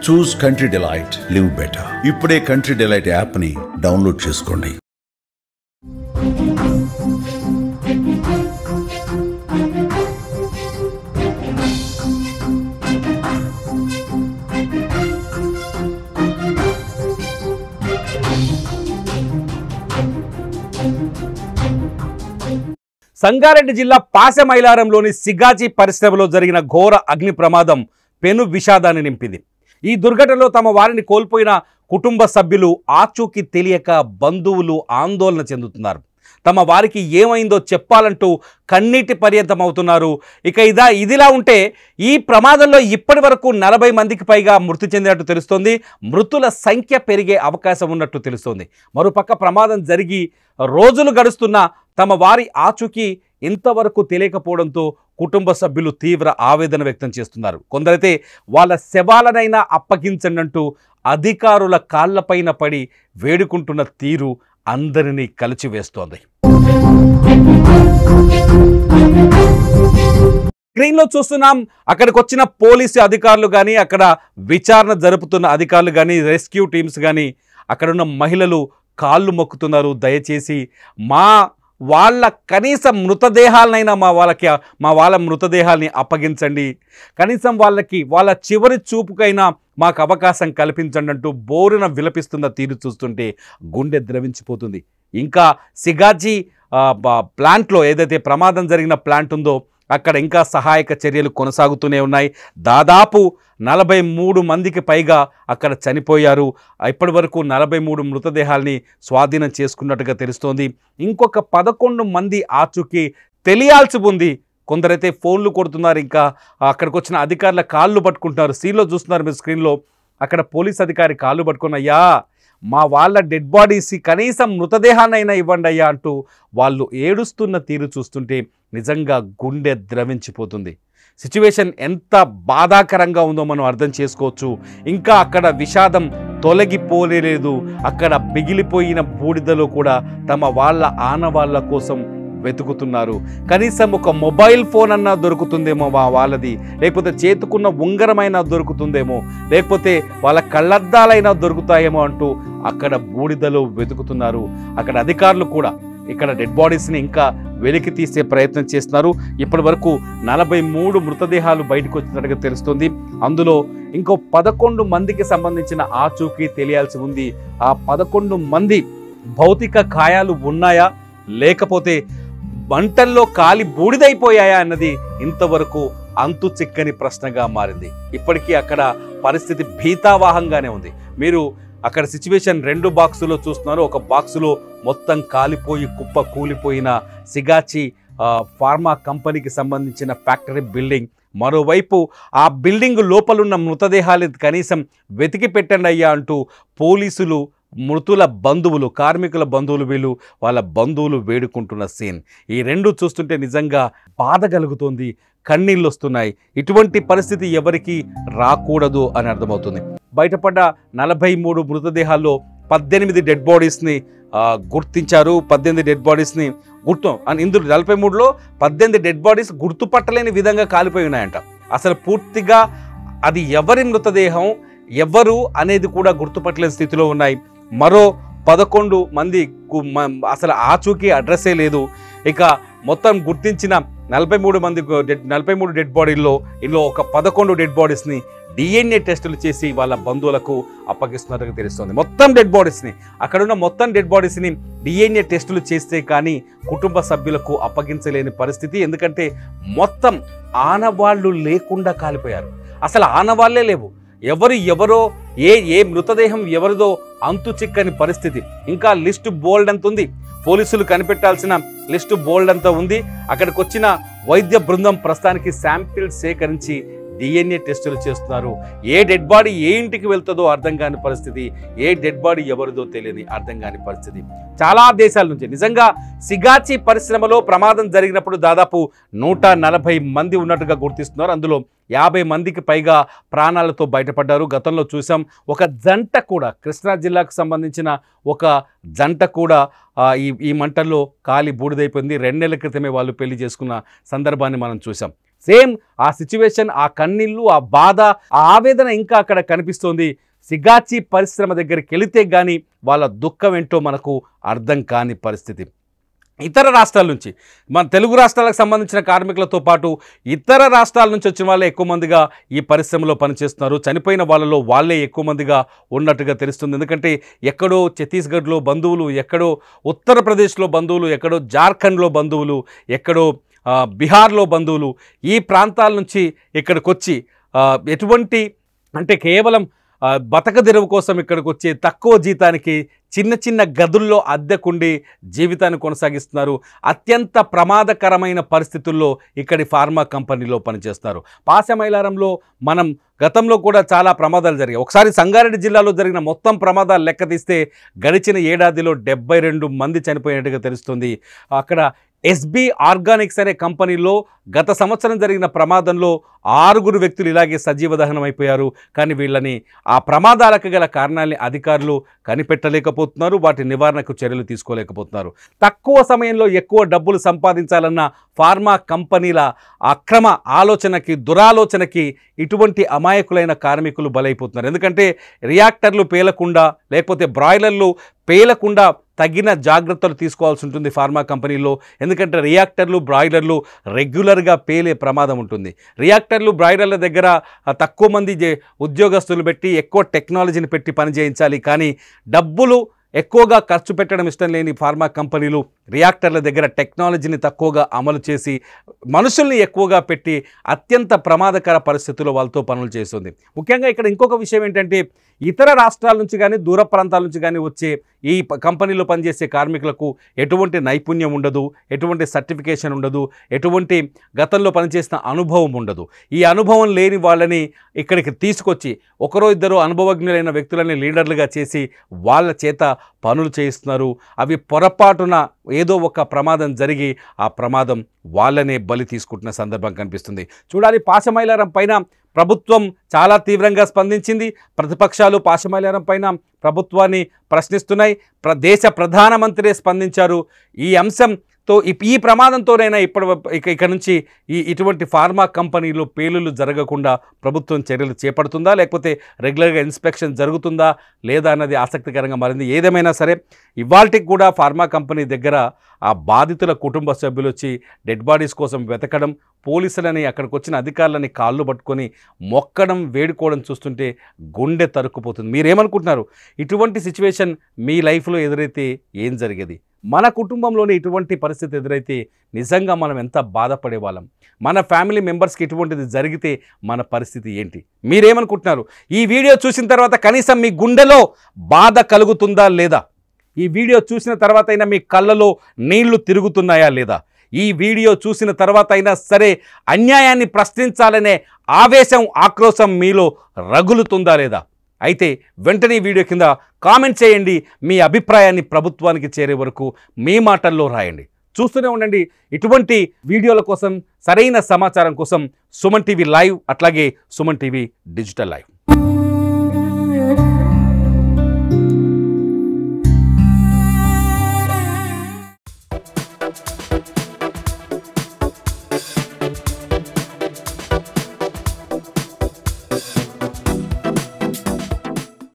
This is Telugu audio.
చూస్ కంట్రీ డిలైట్, లివ్ బెటర్. ఇప్పుడే కంట్రీ డిలైట్ యాప్ని డౌన్లోడ్ చేసుకోండి. సంగారెడ్డి జిల్లా పాశమైలారంలోని సిగాచి పరిశ్రమలో జరిగిన ఘోర అగ్ని ప్రమాదం పెను విషాదాన్ని నింపింది. ఈ దుర్ఘటనలో తమ వారిని కోల్పోయిన కుటుంబ సభ్యులు ఆచూకీ తెలియక బంధువులు ఆందోళన చెందుతున్నారు. తమ వారికి ఏమైందో చెప్పాలంటూ కన్నీటి పర్యంతం అవుతున్నారు. ఇక ఇదిలా ఉంటే ఈ ప్రమాదంలో ఇప్పటి వరకు 40 మందికి పైగా మృతి చెందినట్టు తెలుస్తోంది. మృతుల సంఖ్య పెరిగే అవకాశం ఉన్నట్టు తెలుస్తోంది. మరోపక్క ప్రమాదం జరిగి రోజులు గడుస్తున్నా తమ వారి ఆచూకీ ఇంతవరకు తెలియకపోవడంతో కుటుంబ సభ్యులు తీవ్ర ఆవేదన వ్యక్తం చేస్తున్నారు. కొందరైతే వాళ్ళ శవాలనైనా అప్పగించండంటూ అధికారుల కాళ్లపైన పడి వేడుకుంటున్న తీరు అందరినీ కలిచివేస్తోంది. స్క్రీన్లో చూస్తున్నాం, అక్కడికి వచ్చిన పోలీసు అధికారులు కానీ, అక్కడ విచారణ జరుపుతున్న అధికారులు కానీ, రెస్క్యూ టీమ్స్ కానీ, అక్కడున్న మహిళలు కాళ్ళు మొక్కుతున్నారు. దయచేసి వాళ్ళ కనీసం మృతదేహాలనైనా మా వాళ్ళ మృతదేహాల్ని అప్పగించండి, కనీసం వాళ్ళ చివరి చూపుకైనా మాకు అవకాశం కల్పించండి అంటూ బోరున విలపిస్తున్న తీరు చూస్తుంటే గుండె ద్రవించిపోతుంది. ఇంకా సిగాచి ప్లాంట్లో ఏదైతే ప్రమాదం జరిగిన ప్లాంట్ ఉందో అక్కడ ఇంకా సహాయక చర్యలు కొనసాగుతూనే ఉన్నాయి. దాదాపు 43 మందికి పైగా అక్కడ చనిపోయారు. ఇప్పటి వరకు 43 మృతదేహాల్ని స్వాధీనం చేసుకున్నట్టుగా తెలుస్తోంది. ఇంకొక 11 మంది ఆచూకీ తెలియాల్సి ఉంది. కొందరైతే ఫోన్లు కొడుతున్నారు. ఇంకా అక్కడికి వచ్చిన అధికారుల కాళ్ళు పట్టుకుంటున్నారు. సీన్లో చూస్తున్నారు మీరు స్క్రీన్లో, అక్కడ పోలీస్ అధికారి కాళ్ళు పట్టుకుని అయ్యా మా వాళ్ళ డెడ్ బాడీస్ కనీసం మృతదేహాన్నైనా ఇవ్వండి అయ్యా అంటూ వాళ్ళు ఏడుస్తున్న తీరు చూస్తుంటే నిజంగా గుండె ద్రవించిపోతుంది. సిచ్యువేషన్ ఎంత బాధాకరంగా ఉందో మనం అర్థం చేసుకోవచ్చు. ఇంకా అక్కడ విషాదం తొలగిపోలేదు. అక్కడ మిగిలిపోయిన బూడిదలో కూడా తమ వాళ్ళ ఆనవాళ్ళ కోసం వెతుకుతున్నారు. కనీసం ఒక మొబైల్ ఫోన్ అన్నా దొరుకుతుందేమో వాళ్ళది, లేకపోతే చేతుకున్న ఉంగరమైనా దొరుకుతుందేమో, లేకపోతే వాళ్ళ కళ్ళద్దాలైనా దొరుకుతాయేమో అంటూ అక్కడ బూడిదలో వెతుకుతున్నారు. అక్కడ అధికారులు కూడా ఇక్కడ డెడ్ బాడీస్ని ఇంకా వెలికి తీసే ప్రయత్నం చేస్తున్నారు. ఇప్పటి వరకు 43 మృతదేహాలు బయటకు వచ్చినట్టుగా తెలుస్తుంది. అందులో ఇంకో 11 మందికి సంబంధించిన ఆచూకీ తెలియాల్సి ఉంది. ఆ 11 మంది భౌతిక గాయాలు ఉన్నాయా, లేకపోతే మంటల్లో కాలి బూడిదైపోయాయా అన్నది ఇంతవరకు అంతు చిక్కని ప్రశ్నగా మారింది. ఇప్పటికీ అక్కడ పరిస్థితి భీతావాహంగానే ఉంది. మీరు అక్కడ సిచ్యువేషన్ 2 బాక్సులో చూస్తున్నారు. ఒక బాక్సులో మొత్తం కాలిపోయి కుప్ప కూలిపోయిన సిగాచి ఫార్మా కంపెనీకి సంబంధించిన ఫ్యాక్టరీ బిల్డింగ్, మరోవైపు ఆ బిల్డింగ్ లోపలున్న మృతదేహాలు కనీసం వెతికి పెట్టండి అయ్యా అంటూ పోలీసులు, మృతుల బంధువులు, కార్మికుల బంధువులు, వాళ్ళ బంధువులు వేడుకుంటున్న సీన్. ఈ 2 చూస్తుంటే నిజంగా బాధ కలుగుతోంది, కన్నీళ్ళు వస్తున్నాయి. ఇటువంటి పరిస్థితి ఎవరికి రాకూడదు అని అర్థమవుతుంది. బయటపడ్డ 43 మృతదేహాల్లో 18 డెడ్ బాడీస్ని గుర్తించారు. 18 డెడ్ బాడీస్ని ఇందులో 43లో 18 డెడ్ బాడీస్ గుర్తుపట్టలేని విధంగా కాలిపోయి ఉన్నాయంట. అసలు పూర్తిగా అది ఎవరి మృతదేహం, ఎవరు అనేది కూడా గుర్తుపట్టలేని స్థితిలో ఉన్నాయి. మరో 11 మంది అసలు ఆచూకీ అడ్రస్సే లేదు. ఇక మొత్తం గుర్తించిన 43 డెడ్ బాడీల్లో ఇందులో ఒక 11 డెడ్ బాడీస్ని DNA టెస్టులు చేసి వాళ్ళ బంధువులకు అప్పగిస్తున్నట్టుగా తెలుస్తుంది. మొత్తం డెడ్ బాడీస్ని, అక్కడున్న మొత్తం డెడ్ బాడీస్ని DNA టెస్టులు చేస్తే కానీ కుటుంబ సభ్యులకు అప్పగించలేని పరిస్థితి. ఎందుకంటే మొత్తం ఆనవాళ్ళు లేకుండా కాలిపోయారు. అసలు ఆనవాళ్లే లేవు. ఎవరో ఏ మృతదేహం ఎవరిదో అంతు చిక్కని పరిస్థితి. ఇంకా లిస్టు బోల్డ్ అంత ఉంది. పోలీసులు కనిపెట్టాల్సిన లిస్టు బోల్డ్ అంతా ఉంది. అక్కడికి వచ్చిన వైద్య బృందం ప్రస్తుతానికి శాంపిల్ సేకరించి DNA టెస్టులు చేస్తున్నారు. ఏ డెడ్ బాడీ ఏ ఇంటికి వెళ్తుందో అర్థం కాని పరిస్థితి, ఏ డెడ్ బాడీ ఎవరిదో తెలియని అర్థం కాని పరిస్థితి. చాలా దేశాల నుంచి నిజంగా సిగాచి పరిశ్రమలో ప్రమాదం జరిగినప్పుడు దాదాపు 140 మంది ఉన్నట్టుగా గుర్తిస్తున్నారు. అందులో 50 మందికి పైగా ప్రాణాలతో బయటపడ్డారు. గతంలో చూసాం ఒక జంట కూడా, కృష్ణా జిల్లాకు సంబంధించిన ఒక జంట కూడా ఈ మంటల్లో కాలి బూడిదైపోయింది. 2 నెలల క్రితమే వాళ్ళు పెళ్లి చేసుకున్న సందర్భాన్ని మనం చూసాం. సేమ్ ఆ సిచ్యువేషన్, ఆ కన్నీళ్ళు, ఆ బాధ, ఆ ఆవేదన ఇంకా అక్కడ కనిపిస్తోంది. సిగాచి పరిశ్రమ దగ్గరికి వెళితే కానీ వాళ్ళ దుఃఖం ఏంటో మనకు అర్థం కాని పరిస్థితి. ఇతర రాష్ట్రాల నుంచి, మన తెలుగు రాష్ట్రాలకు సంబంధించిన కార్మికులతో పాటు ఇతర రాష్ట్రాల నుంచి వచ్చిన వాళ్ళే ఎక్కువ మందిగా ఈ పరిశ్రమలో పనిచేస్తున్నారు. చనిపోయిన వాళ్ళలో వాళ్ళే ఎక్కువ మందిగా ఉన్నట్టుగా తెలుస్తుంది. ఎందుకంటే ఎక్కడో ఛత్తీస్గఢ్లో బంధువులు, ఎక్కడో ఉత్తరప్రదేశ్లో బంధువులు, ఎక్కడో జార్ఖండ్లో బంధువులు, ఎక్కడో బీహార్లో బంధువులు, ఈ ప్రాంతాల నుంచి ఇక్కడికి వచ్చి ఎటువంటి అంటే కేవలం బతకదెరువు కోసం ఇక్కడికి వచ్చి తక్కువ జీతానికి చిన్న చిన్న గదుల్లో అద్దెకుండి జీవితాన్ని కొనసాగిస్తున్నారు. అత్యంత ప్రమాదకరమైన పరిస్థితుల్లో ఇక్కడి ఫార్మా కంపెనీలో పనిచేస్తారు. పాశమైలారంలో మనం గతంలో కూడా చాలా ప్రమాదాలు జరిగాయి. ఒకసారి సంగారెడ్డి జిల్లాలో జరిగిన మొత్తం ప్రమాదాలు లెక్క తీస్తే గడిచిన ఏడాదిలో 72 మంది చనిపోయినట్టుగా తెలుస్తుంది. అక్కడ ఎస్బీ ఆర్గానిక్స్ అనే కంపెనీలో గత సంవత్సరం జరిగిన ప్రమాదంలో 6 వ్యక్తులు ఇలాగే సజీవ దహనం అయిపోయారు. కానీ వీళ్ళని ఆ ప్రమాదాలకు గల కారణాలని అధికారులు కనిపెట్టలేకపోతున్నారు. వాటి నివారణకు చర్యలు తీసుకోలేకపోతున్నారు. తక్కువ సమయంలో ఎక్కువ డబ్బులు సంపాదించాలన్న ఫార్మా కంపెనీల అక్రమ ఆలోచనకి, దురాలోచనకి ఇటువంటి అమాయకులైన కార్మికులు బలైపోతున్నారు. ఎందుకంటే రియాక్టర్లు పేలకుండా, లేకపోతే బ్రాయిలర్లు పేలకుండా తగిన జాగ్రత్తలు తీసుకోవాల్సి ఉంటుంది ఫార్మా కంపెనీలో. ఎందుకంటే రియాక్టర్లు, బ్రాయిలర్లు రెగ్యులర్గా పేలే ప్రమాదం ఉంటుంది. రియాక్టర్లు, బ్రాయిలర్ల దగ్గర తక్కువ మంది ఉద్యోగస్తులు పెట్టి ఎక్కువ టెక్నాలజీని పెట్టి పని చేయించాలి. కానీ డబ్బులు ఎక్కువగా ఖర్చు పెట్టడం ఇష్టం లేని ఫార్మా కంపెనీలు రియాక్టర్ల దగ్గర టెక్నాలజీని తక్కువగా అమలు చేసి మనుషుల్ని ఎక్కువగా పెట్టి అత్యంత ప్రమాదకర పరిస్థితుల్లో వాళ్ళతో పనులు చేస్తుంది. ముఖ్యంగా ఇక్కడ ఇంకొక విషయం ఏంటంటే, ఇతర రాష్ట్రాల నుంచి కానీ దూర ప్రాంతాల నుంచి కానీ వచ్చే ఈ కంపెనీలో పనిచేసే కార్మికులకు ఎటువంటి నైపుణ్యం ఉండదు, ఎటువంటి సర్టిఫికేషన్ ఉండదు, ఎటువంటి గతంలో పనిచేసిన అనుభవం ఉండదు. ఈ అనుభవం లేని వాళ్ళని ఇక్కడికి తీసుకొచ్చి ఒకరో ఇద్దరు అనుభవజ్ఞులైన వ్యక్తులని లీడర్లుగా చేసి వాళ్ళ చేత పనులు చేయిస్తున్నారు. అవి పొరపాటున ఏదో ఒక ప్రమాదం జరిగి ఆ ప్రమాదం వాళ్ళనే బలి తీసుకుంటున్న సందర్భం కనిపిస్తుంది. చూడాలి, పాశమైలారం పైన ప్రభుత్వం చాలా తీవ్రంగా స్పందించింది. ప్రతిపక్షాలు పాశమైలారం పైన ప్రభుత్వాన్ని ప్రశ్నిస్తున్నాయి. దేశ ప్రధానమంత్రి స్పందించారు. ఈ అంశంతో ఈ ప్రమాదంతోనైనా ఇక నుంచి ఇటువంటి ఫార్మా కంపెనీలు పేలులు జరగకుండా ప్రభుత్వం చర్యలు చేపడుతుందా, లేకపోతే రెగ్యులర్గా ఇన్స్పెక్షన్ జరుగుతుందా లేదా అన్నది ఆసక్తికరంగా మారింది. ఏదేమైనా సరే ఇవాల్టికి కూడా ఫార్మా కంపెనీ దగ్గర ఆ బాధితుల కుటుంబ సభ్యులు వచ్చి డెడ్ బాడీస్ కోసం వెతకడం, పోలీసులని అక్కడికి వచ్చిన అధికారులని కాళ్ళు పట్టుకొని మొక్కడం, వేడుకోవడం చూస్తుంటే గుండె తరుక్కుపోతుంది. మీరేమనుకుంటున్నారు? ఇటువంటి సిచ్యువేషన్ మీ లైఫ్లో ఎదురైతే ఏం జరిగేది? మన కుటుంబంలోనే ఇటువంటి పరిస్థితి ఎదురైతే నిజంగా మనం ఎంత బాధపడే వాళ్ళం? మన ఫ్యామిలీ మెంబర్స్కి ఇటువంటిది జరిగితే మన పరిస్థితి ఏంటి? మీరేమనుకుంటున్నారు? ఈ వీడియో చూసిన తర్వాత కనీసం మీ గుండెలో బాధ కలుగుతుందా లేదా? ఈ వీడియో చూసిన తర్వాత అయినా మీ కళ్ళలో నీళ్లు తిరుగుతున్నాయా లేదా? ఈ వీడియో చూసిన తర్వాత అయినా సరే అన్యాయాన్ని ప్రశ్నించాలనే ఆవేశం, ఆక్రోశం మీలో రగులుతుందా లేదా? అయితే వెంటనే వీడియో కింద కామెంట్ చేయండి. మీ అభిప్రాయాన్ని ప్రభుత్వానికి చేరే వరకు మీ మాటల్లో రాయండి. చూస్తూనే ఉండండి ఇటువంటి వీడియోల కోసం, సరైన సమాచారం కోసం సుమన్ టీవీ లైవ్, అట్లాగే సుమన్ టీవీ డిజిటల్ లైవ్.